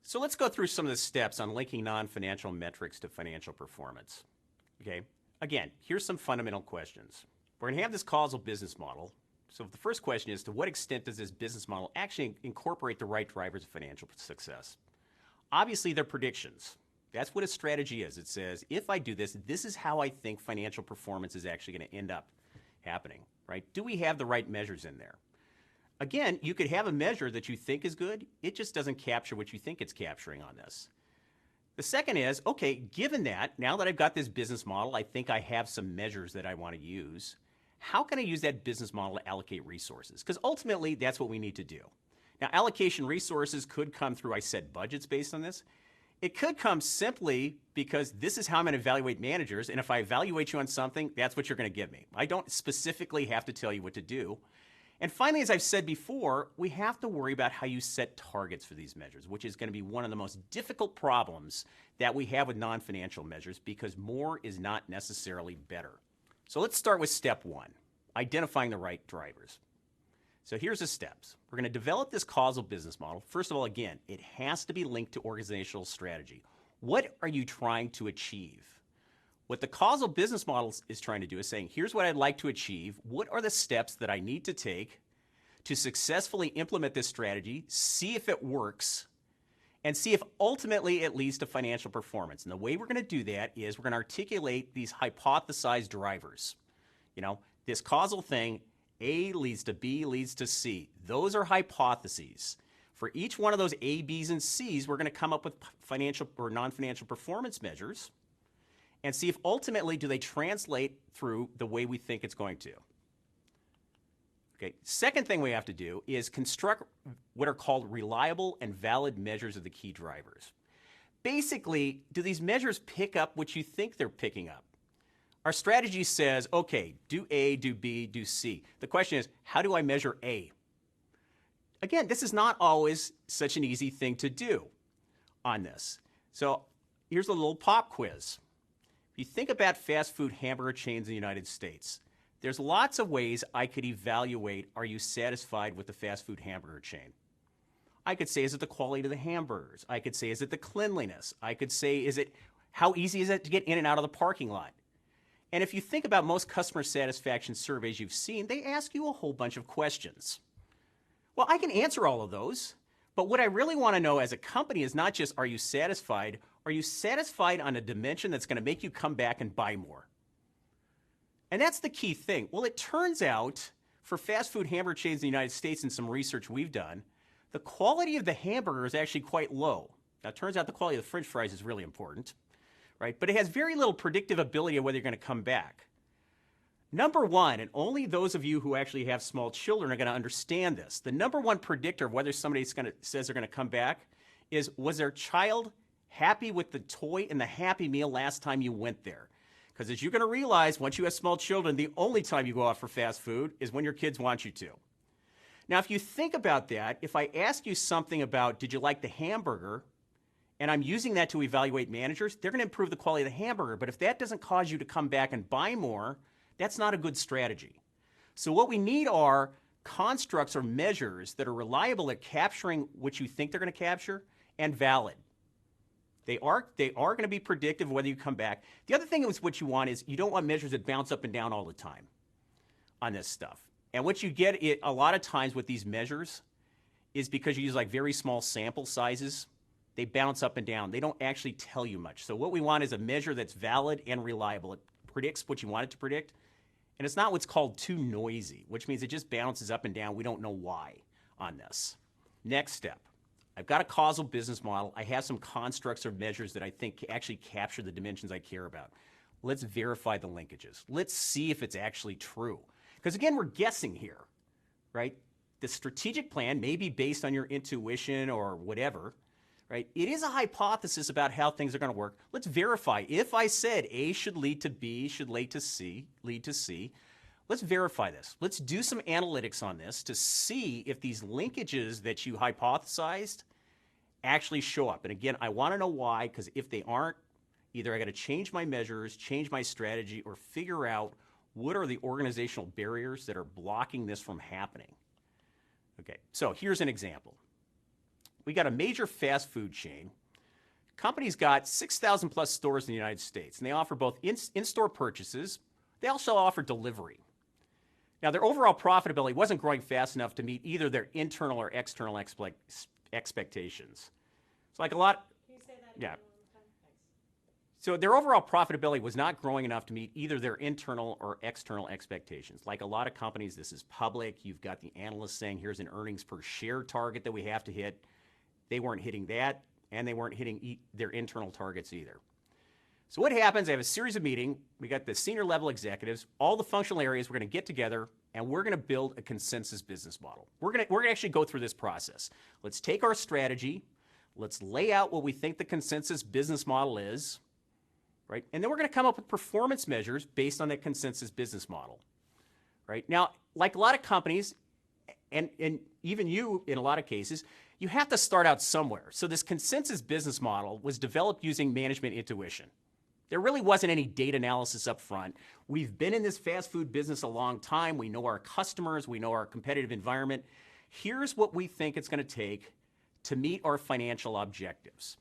So let's go through some of the steps on linking non-financial metrics to financial performance. Okay, again, here's some fundamental questions. We're going to have this causal business model. So the first question is, to what extent does this business model actually incorporate the right drivers of financial success? Obviously, they're predictions. That's what a strategy is. It says, if I do this, this is how I think financial performance is actually going to end up happening, right? Do we have the right measures in there? Again, you could have a measure that you think is good. It just doesn't capture what you think it's capturing on this. The second is, okay, given that, now that I've got this business model, I think I have some measures that I want to use. How can I use that business model to allocate resources? Because ultimately, that's what we need to do. Now, allocation resources could come through, I set budgets based on this. It could come simply because this is how I'm going to evaluate managers, and if I evaluate you on something, that's what you're going to give me. I don't specifically have to tell you what to do. And finally, as I've said before, we have to worry about how you set targets for these measures, which is going to be one of the most difficult problems that we have with non-financial measures, because more is not necessarily better. So let's start with step one, identifying the right drivers. So here's the steps. We're going to develop this causal business model. First of all, again, it has to be linked to organizational strategy. What are you trying to achieve? What the causal business model is trying to do is saying, here's what I'd like to achieve. What are the steps that I need to take to successfully implement this strategy, see if it works, and see if ultimately it leads to financial performance. And the way we're going to do that is we're going to articulate these hypothesized drivers. You know, this causal thing, A leads to B leads to C. Those are hypotheses. For each one of those A, B's, and C's, we're going to come up with financial or non-financial performance measures and see if ultimately do they translate through the way we think it's going to. Okay. Second thing we have to do is construct what are called reliable and valid measures of the key drivers. Basically, do these measures pick up what you think they're picking up? Our strategy says, okay, do A, do B, do C. The question is, how do I measure A? Again, this is not always such an easy thing to do on this. So here's a little pop quiz. If you think about fast food hamburger chains in the United States, there's lots of ways I could evaluate, are you satisfied with the fast food hamburger chain? I could say, is it the quality of the hamburgers? I could say, is it the cleanliness? I could say, how easy is it to get in and out of the parking lot? And if you think about most customer satisfaction surveys you've seen, they ask you a whole bunch of questions. Well, I can answer all of those, but what I really want to know as a company is not just, are you satisfied on a dimension that's going to make you come back and buy more? And that's the key thing. Well, it turns out for fast food hamburger chains in the United States, and some research we've done, the quality of the hamburger is actually quite low. Now, it turns out the quality of the French fries is really important, right? But it has very little predictive ability of whether you're going to come back. Number one, and only those of you who actually have small children are going to understand this, the number one predictor of whether somebody says they're going to come back is, was their child happy with the toy and the Happy Meal last time you went there? Because as you're going to realize, once you have small children, the only time you go out for fast food is when your kids want you to. Now, if you think about that, if I ask you something about, did you like the hamburger, and I'm using that to evaluate managers, they're going to improve the quality of the hamburger. But if that doesn't cause you to come back and buy more, that's not a good strategy. So what we need are constructs or measures that are reliable at capturing what you think they're going to capture and valid. They are going to be predictive of whether you come back. The other thing is what you want is you don't want measures that bounce up and down all the time on this stuff. And what you get a lot of times with these measures is because you use like very small sample sizes, they bounce up and down. They don't actually tell you much. So what we want is a measure that's valid and reliable. It predicts what you want it to predict. And it's not what's called too noisy, which means it just bounces up and down. We don't know why on this. Next step. I've got a causal business model. I have some constructs or measures that I think actually capture the dimensions I care about. Let's verify the linkages. Let's see if it's actually true. Because again, we're guessing here, right? The strategic plan may be based on your intuition or whatever, right? It is a hypothesis about how things are going to work. Let's verify. If I said A should lead to B, should lead to C, let's verify this. Let's do some analytics on this to see if these linkages that you hypothesized actually show up. And again, I want to know why, because if they aren't, either I got to change my measures, change my strategy, or figure out what are the organizational barriers that are blocking this from happening. Okay, so here's an example. We got a major fast food chain. Company's got 6,000 plus stores in the United States, and they offer both in-store purchases. They also offer delivery. Now, their overall profitability wasn't growing fast enough to meet either their internal or external expectations. It's like a lot. Can you say that Yeah. again one more time? Thanks. So their overall profitability was not growing enough to meet either their internal or external expectations. Like a lot of companies, this is public. You've got the analysts saying, here's an earnings per share target that we have to hit. They weren't hitting that, and they weren't hitting their internal targets either. So what happens, I have a series of meetings. We got the senior level executives, all the functional areas. We're going to get together, and we're going to build a consensus business model. We're going to actually go through this process. Let's take our strategy. Let's lay out what we think the consensus business model is, right? And then we're going to come up with performance measures based on that consensus business model, right? Now, like a lot of companies, and even you in a lot of cases, you have to start out somewhere. So this consensus business model was developed using management intuition. There really wasn't any data analysis up front. We've been in this fast food business a long time. We know our customers. We know our competitive environment. Here's what we think it's going to take to meet our financial objectives.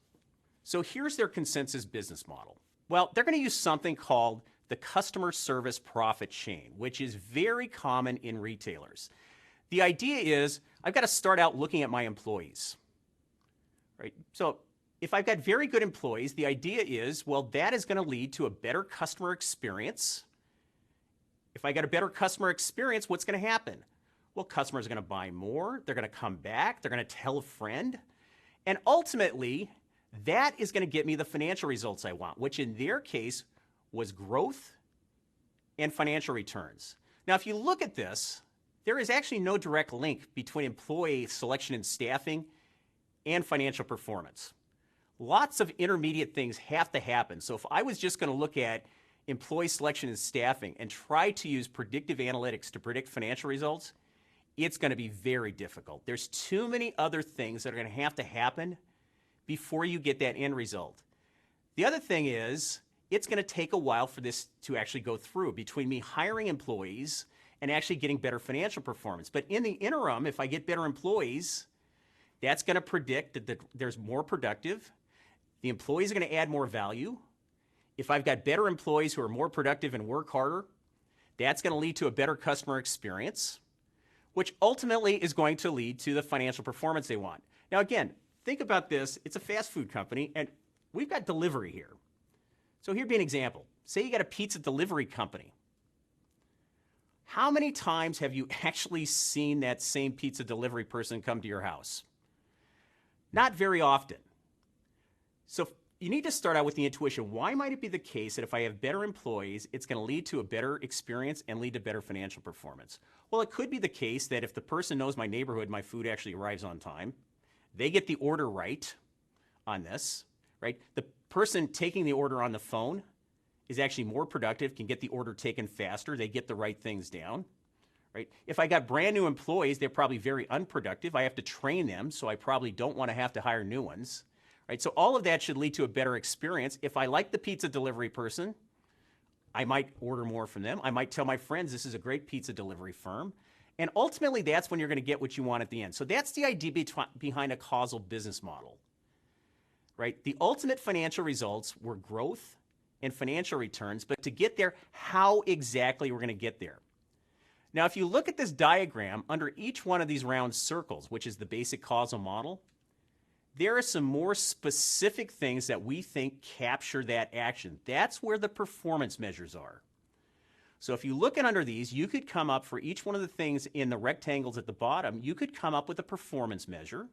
So here's their consensus business model. Well, they're going to use something called the customer service profit chain, which is very common in retailers. The idea is I've got to start out looking at my employees, right? So if I've got very good employees, the idea is, well, that is going to lead to a better customer experience. If I got a better customer experience, what's going to happen? Well, customers are going to buy more. They're going to come back. They're going to tell a friend. And ultimately, that is going to get me the financial results I want, which in their case was growth and financial returns. Now, if you look at this, there is actually no direct link between employee selection and staffing and financial performance. Lots of intermediate things have to happen. So if I was just going to look at employee selection and staffing and try to use predictive analytics to predict financial results, it's going to be very difficult. There's too many other things that are going to happen before you get that end result. The other thing is, it's going to take a while for this to actually go through between me hiring employees and actually getting better financial performance. But in the interim, if I get better employees, that's going to predict that there's more productive. The employees are going to add more value. If I've got better employees who are more productive and work harder, that's going to lead to a better customer experience, which ultimately is going to lead to the financial performance they want. Now, again, think about this. It's a fast food company, and we've got delivery here. So here'd be an example. Say you got a pizza delivery company. How many times have you actually seen that same pizza delivery person come to your house? Not very often. So you need to start out with the intuition. Why might it be the case that if I have better employees, it's going to lead to a better experience and lead to better financial performance? Well, it could be the case that if the person knows my neighborhood, my food actually arrives on time. They get the order right on this, right? The person taking the order on the phone is actually more productive, can get the order taken faster. They get the right things down, right? If I got brand new employees, they're probably very unproductive. I have to train them, so I probably don't want to have to hire new ones, right? So all of that should lead to a better experience. If I like the pizza delivery person, I might order more from them. I might tell my friends this is a great pizza delivery firm. And ultimately, that's when you're going to get what you want at the end. So that's the idea behind a causal business model, right? The ultimate financial results were growth and financial returns, but to get there, how exactly we're going to get there. Now, if you look at this diagram, under each one of these round circles, which is the basic causal model, there are some more specific things that we think capture that action. That's where the performance measures are. So if you look at under these, you could come up for each one of the things in the rectangles at the bottom, you could come up with a performance measure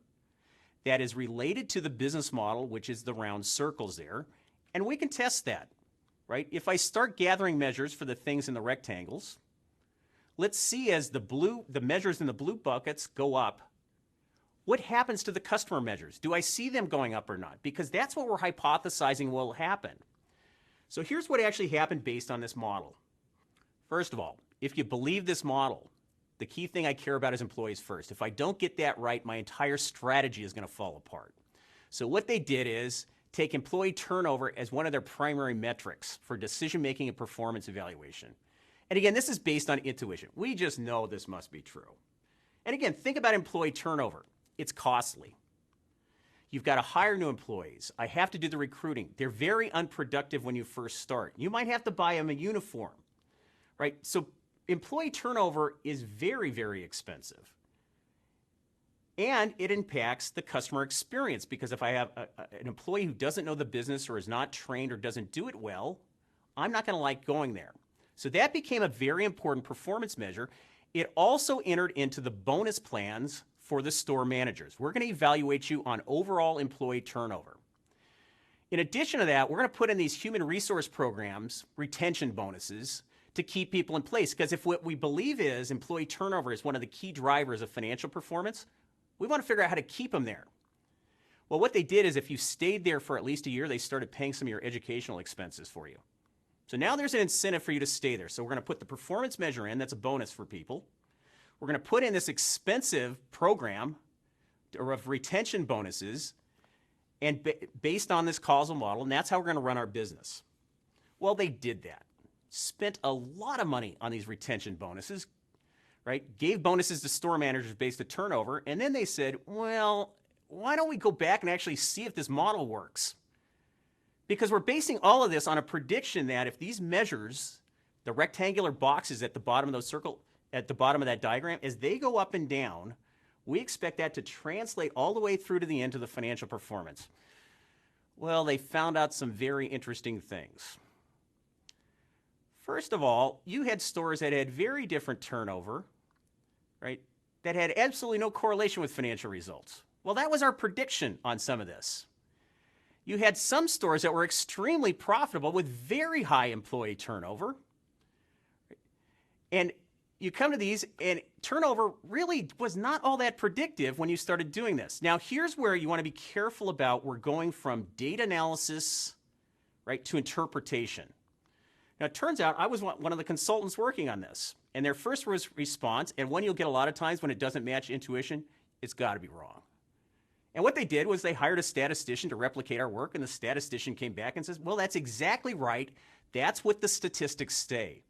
that is related to the business model, which is the round circles there, and we can test that, right? If I start gathering measures for the things in the rectangles, let's see as the measures in the blue buckets go up, what happens to the customer measures? Do I see them going up or not? Because that's what we're hypothesizing will happen. So here's what actually happened based on this model. First of all, if you believe this model, the key thing I care about is employees first. If I don't get that right, my entire strategy is going to fall apart. So what they did is take employee turnover as one of their primary metrics for decision-making and performance evaluation. And again, this is based on intuition. We just know this must be true. And again, think about employee turnover. It's costly. You've got to hire new employees. I have to do the recruiting. They're very unproductive when you first start. You might have to buy them a uniform, right? So employee turnover is very, very expensive. And it impacts the customer experience because if I have an employee who doesn't know the business or is not trained or doesn't do it well, I'm not going to like going there. So that became a very important performance measure. It also entered into the bonus plans for the store managers. We're going to evaluate you on overall employee turnover. In addition to that, we're going to put in these human resource programs, retention bonuses, to keep people in place. Because if what we believe is employee turnover is one of the key drivers of financial performance, we want to figure out how to keep them there. Well, what they did is if you stayed there for at least a year, they started paying some of your educational expenses for you. So now there's an incentive for you to stay there. So we're going to put the performance measure in. That's a bonus for people. We're going to put in this expensive program of retention bonuses and based on this causal model, and that's how we're going to run our business. Well, they did that. Spent a lot of money on these retention bonuses, right? Gave bonuses to store managers based on turnover, and then they said, well, why don't we go back and actually see if this model works? Because we're basing all of this on a prediction that if these measures, the rectangular boxes at the bottom of those at the bottom of that diagram, as they go up and down, we expect that to translate all the way through to the end of the financial performance. Well, they found out some very interesting things. First of all, you had stores that had very different turnover, right? That had absolutely no correlation with financial results. Well, that was our prediction on some of this. You had some stores that were extremely profitable with very high employee turnover. And you come to these, and turnover really was not all that predictive when you started doing this. Now, here's where you want to be careful about. We're going from data analysis, right, to interpretation. Now, it turns out I was one of the consultants working on this, and their first response, and one you'll get a lot of times when it doesn't match intuition, it's got to be wrong. And what they did was they hired a statistician to replicate our work, and the statistician came back and says, well, that's exactly right. That's what the statistics say.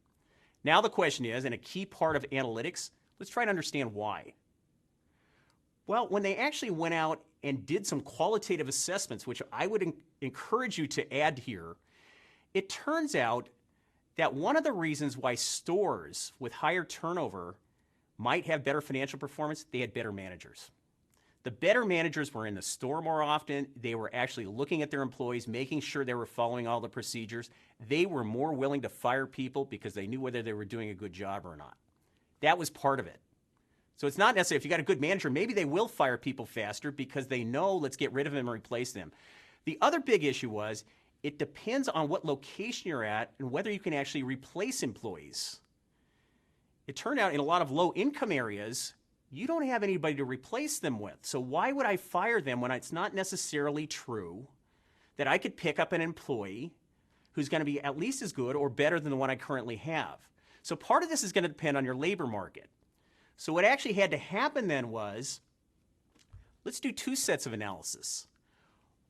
Now the question is, and a key part of analytics, let's try to understand why. Well, when they actually went out and did some qualitative assessments, which I would encourage you to add here, it turns out that one of the reasons why stores with higher turnover might have better financial performance, they had better managers. The better managers were in the store more often. They were actually looking at their employees, making sure they were following all the procedures. They were more willing to fire people because they knew whether they were doing a good job or not. That was part of it. So it's not necessarily if you got a good manager, maybe they will fire people faster because they know let's get rid of them and replace them. The other big issue was it depends on what location you're at and whether you can actually replace employees. It turned out in a lot of low-income areas, you don't have anybody to replace them with. So why would I fire them when it's not necessarily true that I could pick up an employee who's going to be at least as good or better than the one I currently have? So part of this is going to depend on your labor market. So what actually had to happen then was, let's do two sets of analysis.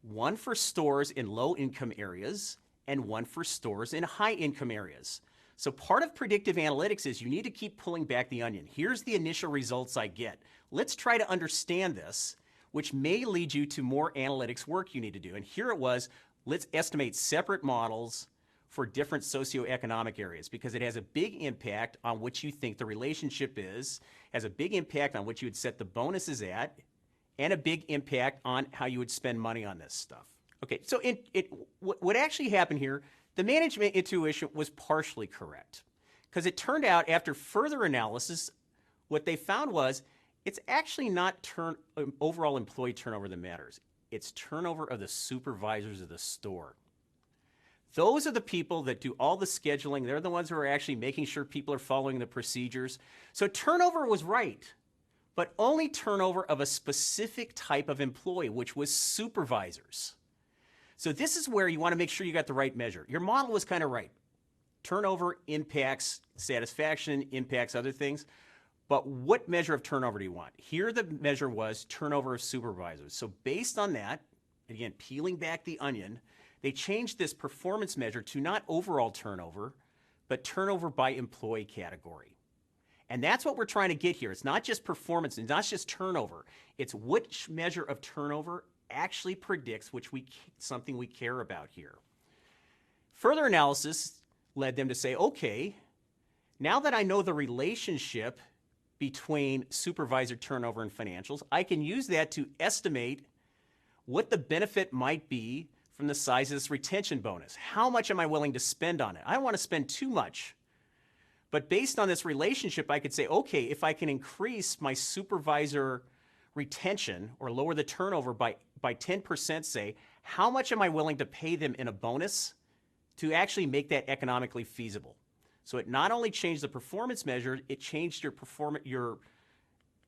One for stores in low-income areas and one for stores in high-income areas. So part of predictive analytics is you need to keep pulling back the onion. Here's the initial results I get. Let's try to understand this, which may lead you to more analytics work you need to do. And here it was, let's estimate separate models for different socioeconomic areas because it has a big impact on what you think the relationship is, has a big impact on what you would set the bonuses at, and a big impact on how you would spend money on this stuff. Okay, so what actually happened here, the management intuition was partially correct because it turned out after further analysis, what they found was it's actually not overall employee turnover that matters. It's turnover of the supervisors of the store. Those are the people that do all the scheduling. They're the ones who are actually making sure people are following the procedures. So turnover was right, but only turnover of a specific type of employee, which was supervisors. So this is where you want to make sure you got the right measure. Your model was kind of right. Turnover impacts satisfaction, impacts other things. But what measure of turnover do you want? Here the measure was turnover of supervisors. So based on that, again, peeling back the onion, they changed this performance measure to not overall turnover, but turnover by employee category. And that's what we're trying to get here. It's not just performance, it's not just turnover. It's which measure of turnover actually predicts something we care about here. Further analysis led them to say, okay, now that I know the relationship between supervisor turnover and financials, I can use that to estimate what the benefit might be from the size of this retention bonus. How much am I willing to spend on it? I don't want to spend too much. But based on this relationship, I could say, okay, if I can increase my supervisor retention or lower the turnover by 10%, say, how much am I willing to pay them in a bonus to actually make that economically feasible? So it not only changed the performance measure, it changed your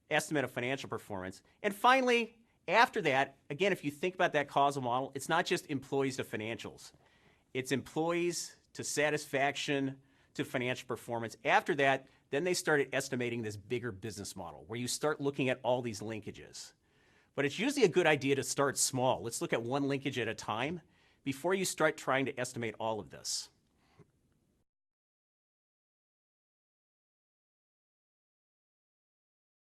estimate of financial performance. And finally, after that, again, if you think about that causal model, it's not just employees to financials. It's employees to satisfaction to financial performance. After that, then they started estimating this bigger business model where you start looking at all these linkages. But it's usually a good idea to start small. Let's look at one linkage at a time before you start trying to estimate all of this.